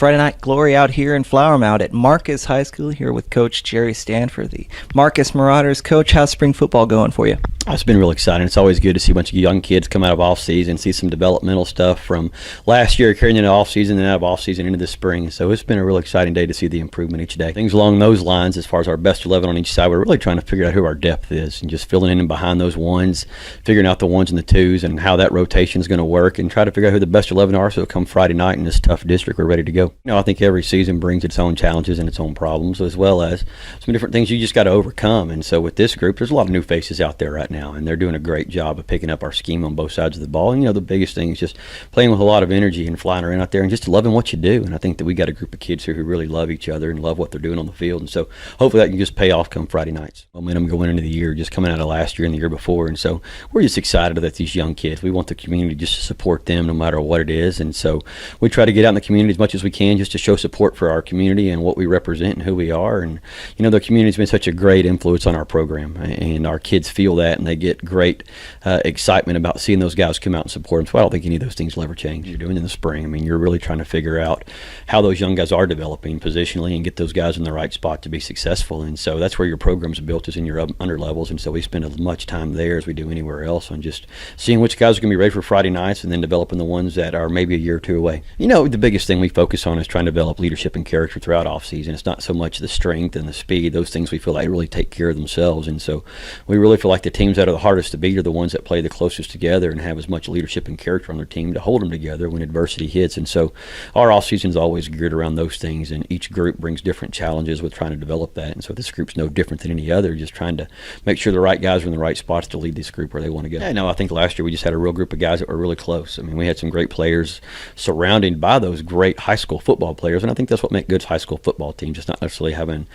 Friday Night Glory out here in Flower Mound at Marcus High School, here with Coach Jerry Stanford, the Marcus Marauders. Coach, how's spring football going for you? It's been real exciting. It's always good to see a bunch of young kids come out of off-season, see some developmental stuff from last year carrying into off-season and out of off-season into the spring. So it's been a real exciting day to see the improvement each day. Things along those lines, as far as our best 11 on each side, we're really trying to figure out who our depth is and just filling in and behind those ones, figuring out the ones and the twos and how that rotation is going to work, and try to figure out who the best 11 are so come Friday night in this tough district, we're ready to go. I think every season brings its own challenges and its own problems, as well as some different things you just got to overcome. And so with this group, there's a lot of new faces out there right now, and they're doing a great job of picking up our scheme on both sides of the ball. And the biggest thing is just playing with a lot of energy and flying around out there and just loving what you do. And I think that we got a group of kids here who really love each other and love what they're doing on the field. And so hopefully that can just pay off come Friday nights. Momentum going into the year, just coming out of last year and the year before. And so we're just excited that these young kids, we want the community just to support them no matter what it is. And so we try to get out in the community as much as we can just to show support for our community and what we represent and who we are. And the community's been such a great influence on our program, and our kids feel that, and they get great excitement about seeing those guys come out and support them. So I don't think any of those things will ever change. You're doing in the spring, you're really trying to figure out how those young guys are developing positionally and get those guys in the right spot to be successful. And so that's where your program's built, is in your under levels. And so we spend as much time there as we do anywhere else on just seeing which guys are going to be ready for Friday nights, and then developing the ones that are maybe a year or two away. The biggest thing we focus on is trying to develop leadership and character throughout off season. It's not so much the strength and the speed; those things we feel like really take care of themselves. And so we really feel like the teams that are the hardest to beat are the ones that play the closest together and have as much leadership and character on their team to hold them together when adversity hits. And so our off season is always geared around those things, and each group brings different challenges with trying to develop that. And so this group's no different than any other, just trying to make sure the right guys are in the right spots to lead this group where they want to go. I think last year we just had a real group of guys that were really close. We had some great players surrounded by those great high school football players, and I think that's what makes good high school football teams. It's not necessarily having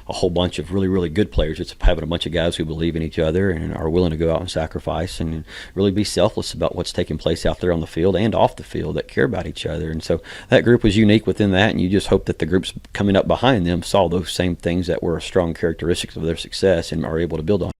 a whole bunch of really, really good players. It's having a bunch of guys who believe in each other and are willing to go out and sacrifice and really be selfless about what's taking place out there on the field and off the field, that care about each other. And so that group was unique within that, and you just hope that the groups coming up behind them saw those same things that were strong characteristics of their success and are able to build on.